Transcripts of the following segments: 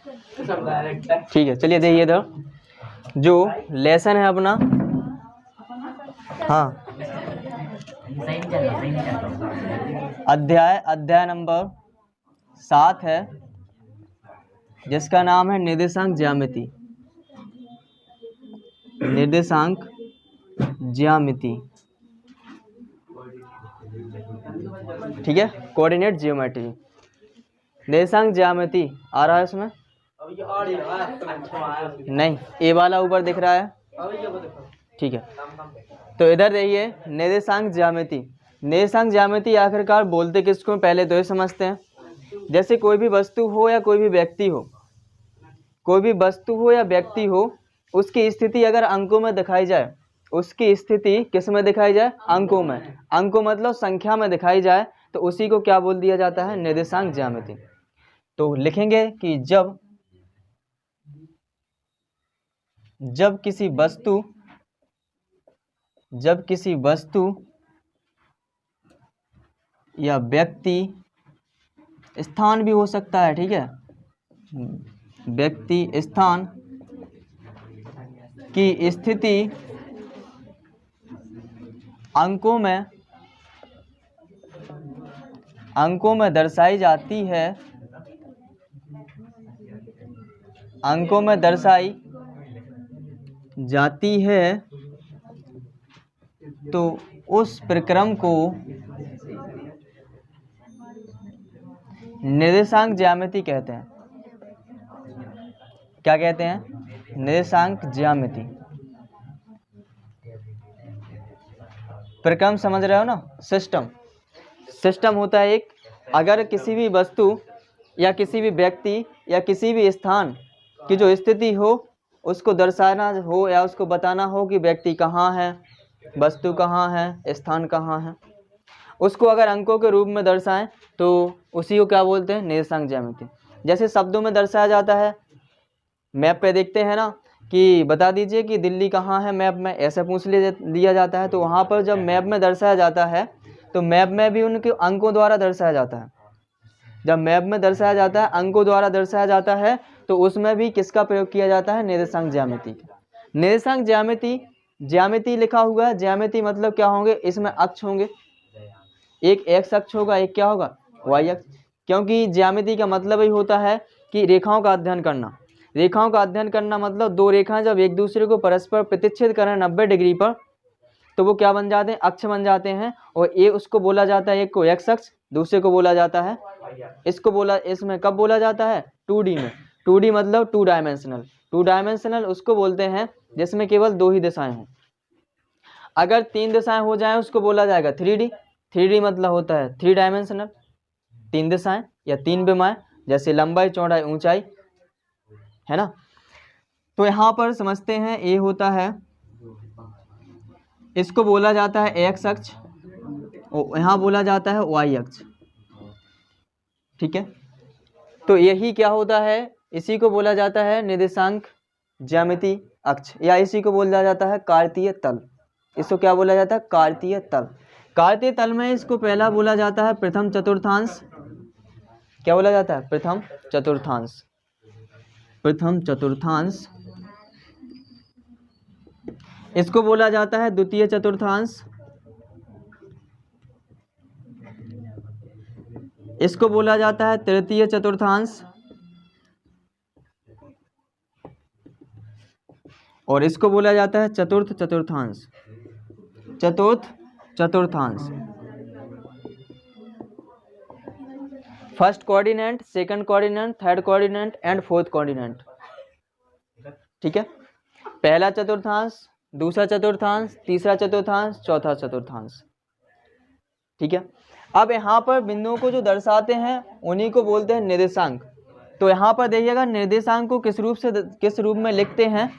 ठीक है, चलिए देखिए इधर जो लेसन है अपना। हाँ, अध्याय नंबर 7 है, जिसका नाम है निर्देशांक ज्यामिति। निर्देशांक ज्यामिति, ठीक है, कोऑर्डिनेट ज्योमेट्री। निर्देशांक ज्यामिति आ रहा है उसमें? नहीं, ए वाला ऊपर दिख रहा है, ठीक है। तो इधर देखिए निर्देशांक ज्यामिति। निर्देशांक ज्यामिति आखिरकार बोलते किसको, पहले तो ये समझते हैं। जैसे कोई भी वस्तु हो या कोई भी व्यक्ति हो, कोई भी वस्तु हो या व्यक्ति हो, उसकी स्थिति अगर अंकों में दिखाई जाए, उसकी स्थिति किस में दिखाई जाए? अंकों में। अंकों मतलब संख्या में दिखाई जाए, तो उसी को क्या बोल दिया जाता है? निर्देशांक ज्यामिति। तो लिखेंगे कि जब किसी वस्तु या व्यक्ति, स्थान भी हो सकता है, ठीक है, व्यक्ति स्थान की स्थिति अंकों में दर्शाई जाती है, अंकों में दर्शाई जाती है, तो उस प्रक्रम को निर्देशांक ज्यामिति कहते हैं। क्या कहते हैं? निर्देशांक ज्यामिति। प्रक्रम समझ रहे हो ना? सिस्टम होता है एक। अगर किसी भी वस्तु या किसी भी व्यक्ति या किसी भी स्थान की जो स्थिति हो, उसको दर्शाना हो या उसको बताना हो कि व्यक्ति कहाँ है, वस्तु कहाँ है, स्थान कहाँ है, उसको अगर अंकों के रूप में दर्शाएं तो उसी को क्या बोलते हैं? निर्देशांक ज्यामिति। जैसे शब्दों में दर्शाया जाता है, मैप पे देखते हैं ना कि बता दीजिए कि दिल्ली कहाँ है मैप में, ऐसे पूछ लिया जाता है। तो वहाँ पर जब मैप में दर्शाया जाता है तो मैप में भी उनके अंकों द्वारा दर्शाया जाता है। जब मैप में दर्शाया जाता है, अंकों द्वारा दर्शाया जाता है, तो उसमें भी किसका प्रयोग किया जाता है? निर्देशांक ज्यामिति। निर्देशांक ज्यामिति लिखा हुआ है। ज्यामिति मतलब क्या होंगे? इसमें अक्ष होंगे, एक एक्स अक्ष होगा, एक क्या होगा? वाई अक्ष। क्योंकि ज्यामिति का मतलब ही होता है कि रेखाओं का अध्ययन करना। रेखाओं का अध्ययन करना मतलब दो रेखाएं जब एक दूसरे को परस्पर प्रतिच्छेद करें 90 डिग्री पर, तो वो क्या बन जाते हैं? अक्ष बन जाते हैं। और ये उसको बोला जाता है, एक को एक्स अक्ष, दूसरे को बोला जाता है, इसमें कब बोला जाता है? 2D में। 2D मतलब 2 डायमेंशनल। 2 डायमेंशनल उसको बोलते हैं जिसमें केवल 2 ही दिशाएं हों। अगर 3 दिशाएं हो जाएं उसको बोला जाएगा 3D। 3D मतलब होता है 3 डायमेंशनल, 3 दिशाएं या 3 विमाएं, जैसे लंबाई, चौड़ाई, ऊंचाई, है ना। तो यहाँ पर समझते हैं, ये होता है, इसको बोला जाता है एक्स अक्ष और यहाँ बोला जाता है वाई अक्ष, ठीक है। तो यही क्या होता है? इसी को बोला जाता है निर्देशांक ज्यामिति अक्ष, या इसी को बोला जाता है कार्तीय तल। इसको क्या बोला जाता है? कार्तीय तल। कार्तीय तल में इसको पहला बोला जाता है प्रथम चतुर्थांश। क्या बोला जाता है? प्रथम चतुर्थांश। प्रथम चतुर्थांश। इसको बोला जाता है द्वितीय चतुर्थांश। इसको बोला जाता है तृतीय चतुर्थांश। और इसको बोला जाता है चतुर्थ चतुर्थांश। चतुर्थ चतुर्थांश। First coordinate, second coordinate, third coordinate and fourth coordinate, ठीक है। पहला चतुर्थांश, दूसरा चतुर्थांश, तीसरा चतुर्थांश, चौथा चतुर्थांश, ठीक है। अब यहाँ पर बिंदुओं को जो दर्शाते हैं उन्हीं को बोलते हैं निर्देशांक। तो यहाँ पर देखिएगा निर्देशांक को किस रूप में लिखते हैं?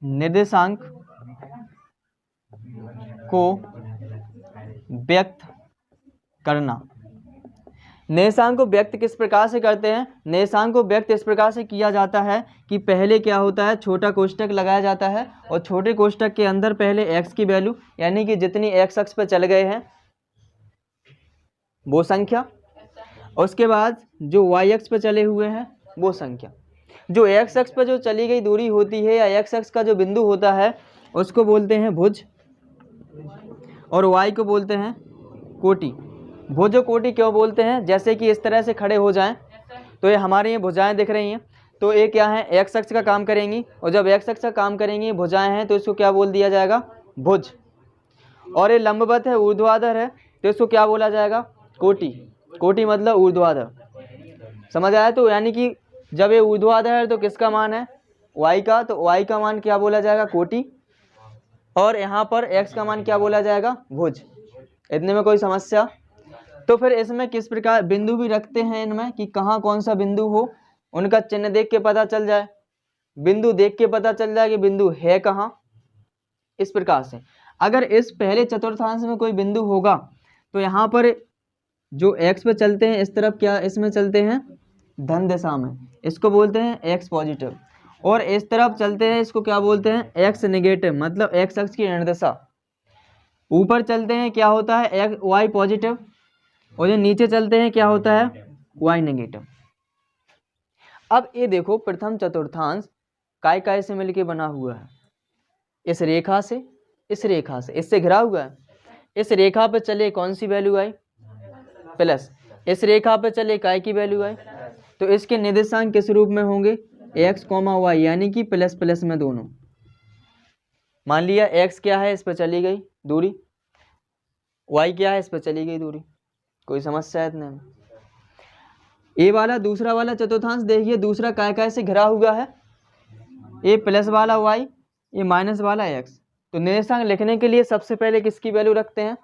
निर्देशांक को व्यक्त करना। निर्देशांक को व्यक्त किस प्रकार से करते हैं? निर्देशांक को व्यक्त इस प्रकार से किया जाता है कि पहले क्या होता है? छोटा कोष्टक लगाया जाता है और छोटे कोष्टक के अंदर पहले x की वैल्यू, यानी कि जितनी x अक्ष पर चल गए हैं वो संख्या, और उसके बाद जो y अक्ष पर चले हुए हैं वो संख्या। जो एक्स अक्ष पर जो चली गई दूरी होती है या एक्स अक्ष का जो बिंदु होता है उसको बोलते हैं भुज, और वाई को बोलते हैं कोटि। भुज और कोटि क्यों बोलते हैं? जैसे कि इस तरह से खड़े हो जाएं तो ये हमारे ये भुजाएं दिख रही हैं, तो ये क्या है, एक्स अक्ष का काम करेंगी, और जब एक्स अक्ष का काम करेंगी भुजाएं हैं तो इसको क्या बोल दिया जाएगा, भुज। और ये लंबवत है, ऊर्ध्वाधर है, तो इसको क्या बोला जाएगा, कोटि। कोटि मतलब ऊर्ध्वाधर। समझ आया? तो यानी कि जब ये ऊर्ध्वाधर है तो किसका मान है, y का, तो y का मान क्या बोला जाएगा, कोटि, और यहाँ पर x का मान क्या बोला जाएगा, भुज। इतने में कोई समस्या? तो फिर इसमें किस प्रकार बिंदु भी रखते हैं इनमें कि कहाँ कौन सा बिंदु हो, उनका चिन्ह देख के पता चल जाए, बिंदु देख के पता चल जाए कि बिंदु है कहाँ। इस प्रकार से अगर इस पहले चतुर्थांश में कोई बिंदु होगा तो यहाँ पर जो x पे चलते हैं इस तरफ, क्या इसमें चलते हैं धन दिशा में, इसको बोलते हैं x पॉजिटिव, और इस तरफ चलते हैं इसको क्या बोलते हैं, x नेगेटिव, मतलब x अक्ष की ऋण दिशा। ऊपर चलते हैं क्या होता है, y पॉजिटिव, और जो नीचे चलते हैं क्या होता है, y नेगेटिव। अब ये देखो प्रथम चतुर्थांश काय काय से मिलके बना हुआ है, इस रेखा से, इस रेखा से, इससे घिरा हुआ है। इस रेखा पर चले कौन सी वैल्यू आई, प्लस, इस रेखा पर चले काय की वैल्यू आई, तो इसके निर्देशांक किस रूप में होंगे, x, y, यानी कि प्लस प्लस में दोनों। मान लिया x क्या है, इस पर चली गई दूरी, y क्या है, इस पर चली गई दूरी। कोई समस्या है इतने में? ये वाला दूसरा वाला चतुर्थांश देखिए, दूसरा काय काय से घिरा हुआ है, ये प्लस वाला y, ये माइनस वाला x। तो निर्देशांक लिखने के लिए सबसे पहले किसकी वैल्यू रखते हैं,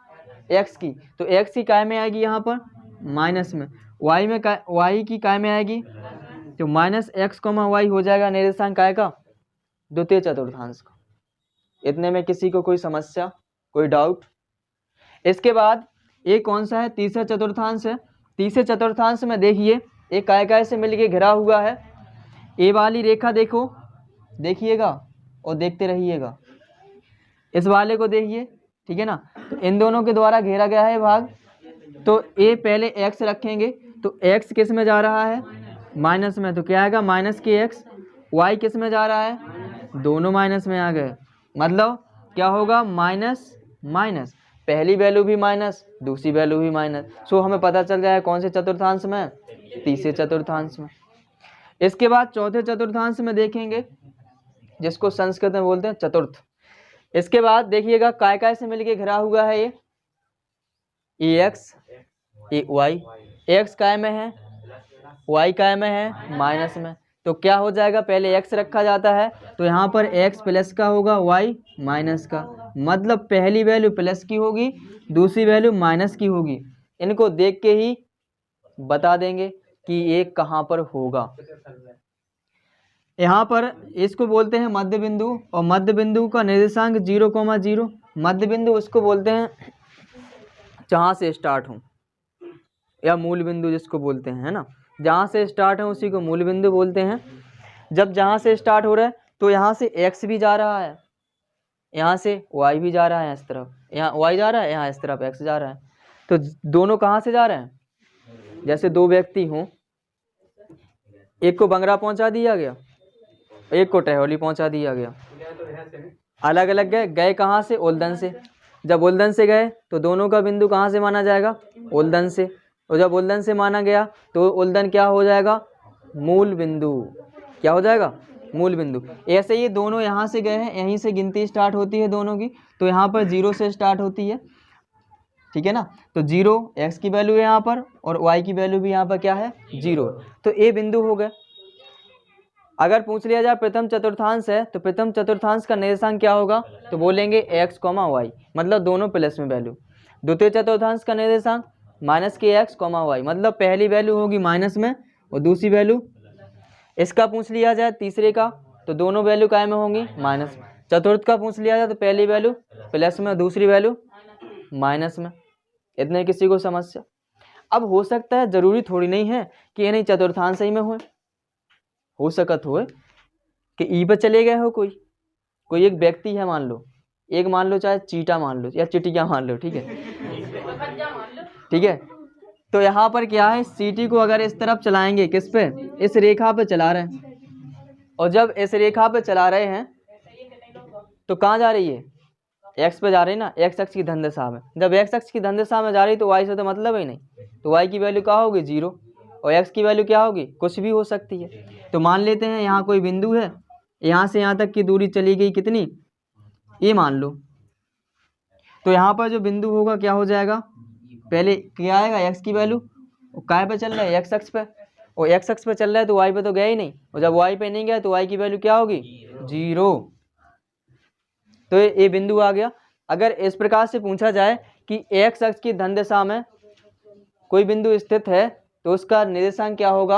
x की, तो x की काय में आएगी यहाँ पर माइनस में, y में y की काय में आएगी, तो माइनस x, y हो जाएगा निर्देशांक काय का, द्वितीय चतुर्थांश का। इतने में किसी को कोई समस्या, कोई डाउट? इसके बाद ये कौन सा है, तीसरा चतुर्थांश है। तीसरे चतुर्थांश में देखिए एक काय काय से मिलके घिरा हुआ है, ये वाली रेखा देखो, देखिएगा और देखते रहिएगा, इस वाले को देखिए, ठीक है ना। तो इन दोनों के द्वारा घेरा गया है भाग, तो ये पहले x रखेंगे, तो x किस में जा रहा है, माइनस में, तो क्या आएगा माइनस के x। y किस में जा रहा है, दोनों माइनस में आ गए, मतलब क्या होगा, माइनस माइनस, पहली वैल्यू भी माइनस, दूसरी वैल्यू भी माइनस। सो हमें पता चल जाए कौन से चतुर्थांश में, तीसरे चतुर्थांश में। इसके बाद चौथे चतुर्थांश में देखेंगे, जिसको संस्कृत में बोलते हैं चतुर्थ। इसके बाद देखिएगा काय काय से मिलके घिरा हुआ है, ये x, ये y, x काय में है, y काय में है, माइनस में, तो क्या हो जाएगा, पहले x रखा जाता है, तो यहाँ पर x प्लस का होगा, y माइनस का, मतलब पहली वैल्यू प्लस की होगी, दूसरी वैल्यू माइनस की होगी। इनको देख के ही बता देंगे कि ये कहाँ पर होगा। यहाँ पर इसको बोलते हैं मध्य बिंदु, और मध्य बिंदु का निर्देशांक 0,0। मध्य बिंदु उसको बोलते हैं जहाँ से स्टार्ट हो, या मूल बिंदु जिसको बोलते हैं, है ना, जहाँ से स्टार्ट है उसी को मूल बिंदु बोलते हैं। जब जहाँ से स्टार्ट हो रहा है तो यहाँ से x भी जा रहा है, यहाँ से y भी जा रहा है, इस तरफ यहाँ y जा रहा है, यहाँ इस तरफ x जा रहा है, तो दोनों कहाँ से जा रहे हैं, जैसे दो व्यक्ति हों, एक को बंगरा पहुँचा दिया गया, एक को टहौली पहुँचा दिया गया, अलग अलग गए कहाँ से, उल्दन से। जब उल्दन से गए तो दोनों का बिंदु कहाँ से माना जाएगा, उल्दन से, और जब उल्दन से माना गया तो उल्दन क्या हो जाएगा, मूल बिंदु। क्या हो जाएगा, मूल बिंदु। ऐसे ही दोनों यहाँ से गए हैं, यहीं से गिनती स्टार्ट होती है दोनों की, तो यहाँ पर 0 से स्टार्ट होती है, ठीक है ना। तो 0 x की वैल्यू है यहाँ पर, और y की वैल्यू भी यहाँ पर क्या है, 0, तो ये बिंदु हो गए। अगर पूछ लिया जाए प्रथम चतुर्थांश है, तो प्रथम चतुर्थांश का निर्देशांक क्या होगा, तो बोलेंगे x, y, मतलब दोनों प्लस में वैल्यू। द्वितीय चतुर्थांश का निर्देशांक माइनस के x, y, मतलब पहली वैल्यू होगी माइनस में और दूसरी वैल्यू। इसका पूछ लिया जाए तीसरे का, तो दोनों वैल्यू काय में होंगी, माइनस। चतुर्थ का पूछ लिया जाए तो पहली वैल्यू प्लस में, दूसरी वैल्यू माइनस में। इतने किसी को समस्या? अब हो सकता है, जरूरी थोड़ी नहीं है कि ये नहीं चतुर्थांश ही में हो सकत हो कि ई पर चले गए हो, कोई एक व्यक्ति है, मान लो चाहे चीटा मान लो या चिटिया मान लो, ठीक है, ठीक है, तो यहाँ पर क्या है, CT को अगर इस तरफ चलाएंगे, किस पे, इस रेखा पे चला रहे हैं, और जब इस रेखा पे चला रहे हैं तो कहाँ जा रही है, एक्स पे जा रही है ना, एक्स अक्ष की धन दिशा में। जब एक्स अक्ष की धन दिशा में जा रही तो वाई से तो मतलब ही नहीं, तो वाई की वैल्यू क्या होगी, 0, और एक्स की वैल्यू क्या होगी, कुछ भी हो सकती है। तो मान लेते हैं यहाँ कोई बिंदु है, यहाँ से यहाँ तक की दूरी चली गई कितनी, ये मान लो। तो यहाँ पर जो बिंदु होगा क्या हो जाएगा, पहले क्या आएगा, एक्स की वैल्यू, काय पे चल रहा है, एक्स अक्ष पे, और एक्स अक्ष पे चल रहा है तो वाई पे तो गया ही नहीं, और जब वाई पे नहीं गया तो वाई की वैल्यू क्या होगी, 0। तो ये बिंदु आ गया। अगर इस प्रकार से पूछा जाए कि एक्स अक्ष की धन दिशा में कोई बिंदु स्थित है तो उसका निर्देशांक क्या होगा,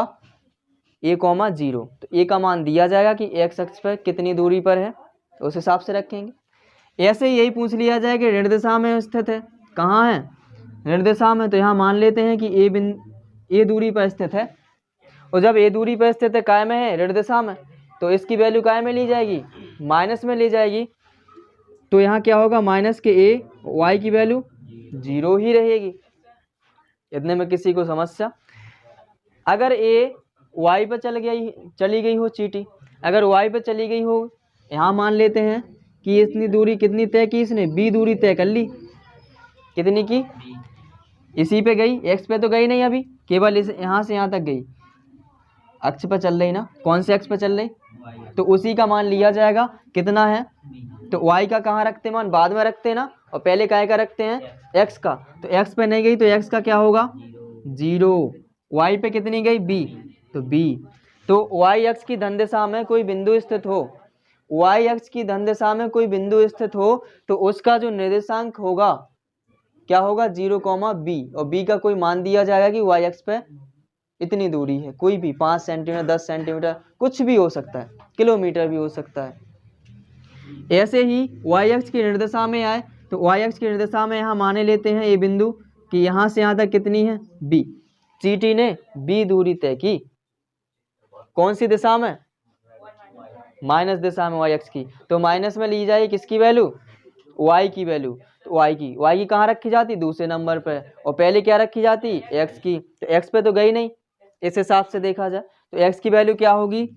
a,0, तो a का मान दिया जाएगा कि एक्स अक्ष पर कितनी दूरी पर है, तो उस हिसाब से रखेंगे। ऐसे यही पूछ लिया जाए कि ऋण दिशा में स्थित है, कहाँ है, ऋण दिशा में, तो यहाँ मान लेते हैं कि a दूरी पर स्थित है, और जब a दूरी पर स्थित है, काय में है, ऋण दिशा में, तो इसकी वैल्यू काय में ली जाएगी, माइनस में ली जाएगी। तो यहाँ क्या होगा, माइनस के a, y की वैल्यू 0 ही रहेगी। इतने में किसी को समस्या? अगर a y पर चली गई हो चीटी, अगर y पर चली गई हो, यहाँ मान लेते हैं कि इतनी दूरी कितनी तय की इसने, b दूरी तय कर ली, कितनी की, इसी पे गई, x पे तो गई नहीं अभी, केवल इस यहाँ से यहाँ तक गई, अक्ष पर चल रही ना, कौन से अक्ष पर चल रही, तो उसी का मान लिया जाएगा, कितना है, तो y का कहाँ रखते मान, बाद में रखते हैं ना, और पहले काय का रखते हैं, x का, तो x पे नहीं गई तो x का क्या होगा, 0, y पे कितनी गई, b, तो b। तो y अक्ष की धन दिशा में कोई बिंदु स्थित हो, y अक्ष की धन दिशा में कोई बिंदु स्थित हो, तो उसका जो निर्देशांक होगा क्या होगा, 0, b, और b का कोई मान दिया जाएगा कि y अक्ष पे इतनी दूरी है, कोई भी 5 सेंटीमीटर, 10 सेंटीमीटर, कुछ भी हो सकता है, किलोमीटर भी हो सकता है। ऐसे ही y अक्ष की निर्देशा में आए तो y अक्ष की निर्देशा में यहाँ माने लेते हैं ये बिंदु कि यहाँ से यहाँ तक कितनी है, b, चीटी ने b दूरी तय की, कौन सी दिशा में, माइनस दिशा में y अक्ष की, तो माइनस में ली जाए किसकी वैल्यू, y की वैल्यू, तो y की कहाँ रखी जाती, दूसरे नंबर पे, और पहले क्या रखी जाती, x की, तो x पे तो गई नहीं, इस हिसाब से देखा जाए तो x की वैल्यू क्या होगी,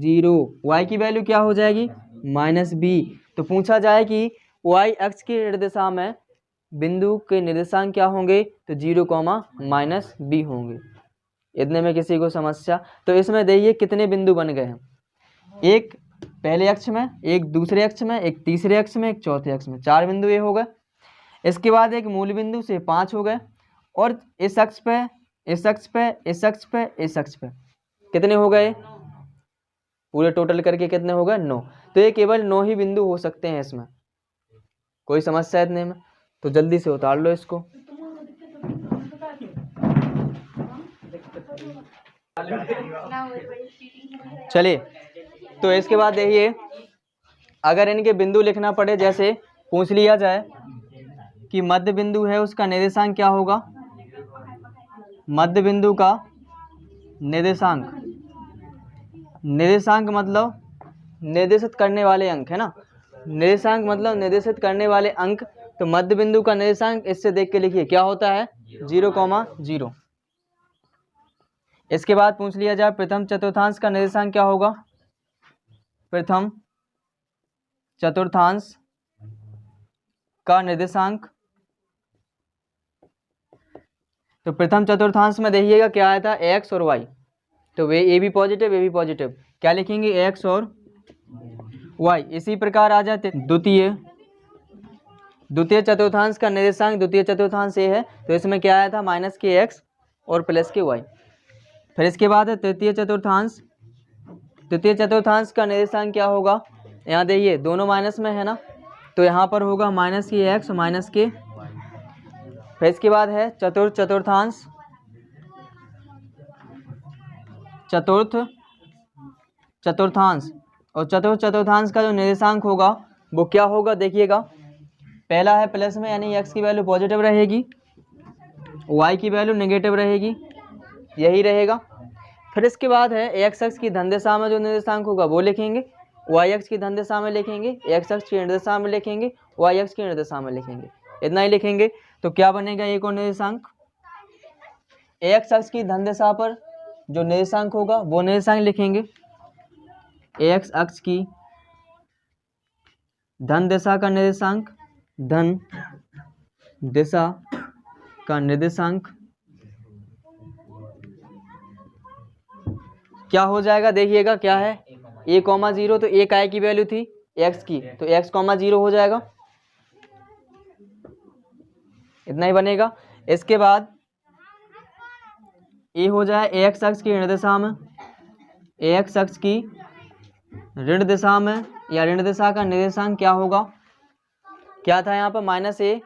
0, y की वैल्यू क्या हो जाएगी, -b। तो पूछा जाए कि y अक्ष की निर्देशा में बिंदु के निर्देशांक क्या होंगे, तो 0, -b होंगे। इतने में किसी को समस्या? तो इसमें देखिए कितने बिंदु बन गए हैं, एक पहले अक्ष में, एक दूसरे अक्ष में, एक तीसरे अक्ष में, एक चौथे अक्ष में, 4 बिंदु ये हो गए। इसके बाद एक मूल बिंदु से 5 हो गए, और इस अक्ष पे, इस अक्ष पे, इस अक्ष पे, इस अक्ष पे कितने हो गए, पूरे टोटल करके कितने हो गए, 9। तो ये केवल 9 ही बिंदु हो सकते हैं इसमें, कोई समस्या इतने में? तो जल्दी से उतार लो इसको। चलिए, तो इसके बाद देखिए, अगर इनके बिंदु लिखना पड़े, जैसे पूछ लिया जाए कि मध्य बिंदु है उसका निर्देशांक क्या होगा, मध्य बिंदु का निर्देशांक, निर्देशांक मतलब निर्देशित करने वाले अंक है ना, निर्देशांक मतलब निर्देशित करने वाले अंक, तो मध्य बिंदु का निर्देशांक इससे देख के लिखिए क्या होता है, 0,0। इसके बाद पूछ लिया जाए प्रथम चतुर्थांश का निर्देशांक क्या होगा, प्रथम चतुर्थांश का निर्देशांक, तो प्रथम चतुर्थांश में देखिएगा क्या आया था, x और y, तो वे ए भी पॉजिटिव, ए भी पॉजिटिव, क्या लिखेंगे, x और y। इसी प्रकार आ जाते द्वितीय चतुर्थांश का निर्देशांक, द्वितीय चतुर्थांश ये है, तो इसमें क्या आया था, -x और +y। फिर इसके बाद है तृतीय चतुर्थांश, तृतीय चतुर्थांश का निर्देशांक क्या होगा, यहाँ देखिए दोनों माइनस में है ना, तो यहाँ पर होगा -x और -k। फिर इसके बाद है चतुर्थ चतुर्थांश, चतुर्थ चतुर्थांश, और चतुर्थ चतुर्थांश का जो निर्देशांक होगा वो क्या होगा, देखिएगा पहला है प्लस में, यानी x की वैल्यू पॉजिटिव रहेगी, y की वैल्यू नेगेटिव रहेगी, यही रहेगा। फिर इसके बाद है x अक्ष की धन दिशा में जो निर्देशांक होगा वो लिखेंगे, y अक्ष की धन दिशा में लिखेंगे, x अक्ष की निर्देशा में लिखेंगे, y अक्ष की निर्देशा में लिखेंगे, इतना ही लिखेंगे। तो क्या बनेगा एक और निर्देशांक, एक्स अक्ष की धन दिशा पर जो निर्देशांक होगा वो निर्देशांक लिखेंगे। एक्स अक्ष की धन दिशा का निर्देशांक, धन दिशा का निर्देशांक क्या हो जाएगा, देखिएगा क्या है, a,0 तो a काय की वैल्यू थी x की, तो x,0 हो जाएगा, इतना ही बनेगा। इसके बाद a हो जाए ax अक्ष की ऋण दिशा में, ax अक्ष की ऋण दिशा में या ऋण दिशा का निर्देशांक क्या होगा, क्या था यहाँ पर -a,0,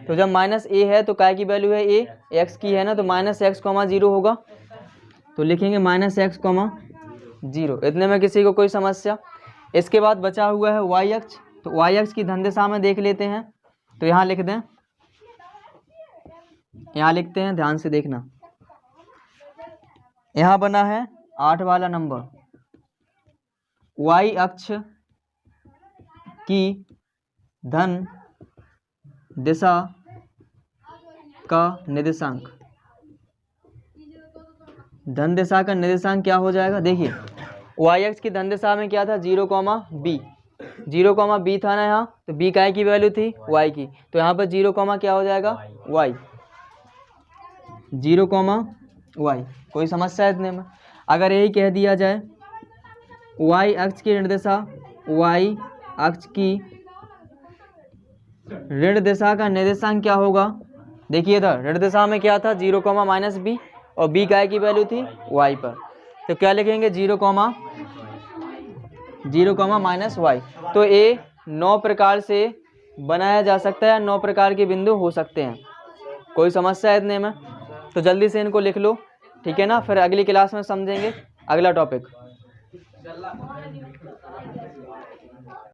तो जब -a है तो काय की वैल्यू है a, x की है ना, तो -x,0 होगा, तो लिखेंगे -x,0। इतने में किसी को कोई समस्या। इसके बाद बचा हुआ है y अक्ष, तो y अक्ष की धन दिशा में देख लेते हैं, तो यहाँ लिख दें, यहाँ लिखते हैं, ध्यान से देखना, यहाँ बना है 8 वाला नंबर, y अक्ष की धन दिशा का निर्देशांक, धन दिशा का निर्देशांक क्या हो जाएगा, देखिए y अक्ष की धन दिशा में क्या था 0, b, 0, b था ना यहाँ, तो b काय की वैल्यू थी y की, तो यहाँ पर 0, क्या हो जाएगा y, 0, y। कोई समस्या है इतने में। अगर यही कह दिया जाए y अक्ष की ऋण दिशा, y अक्ष की ऋण दिशा का निर्देशांक क्या होगा, देखिए इधर ऋण दिशा में क्या था 0, -b, और b काय की वैल्यू थी y पर, तो क्या लिखेंगे 0, -y। तो ये 9 प्रकार से बनाया जा सकता है, 9 प्रकार के बिंदु हो सकते हैं। कोई समस्या है इतने में, तो जल्दी से इनको लिख लो, ठीक है ना, फिर अगली क्लास में समझेंगे अगला टॉपिक।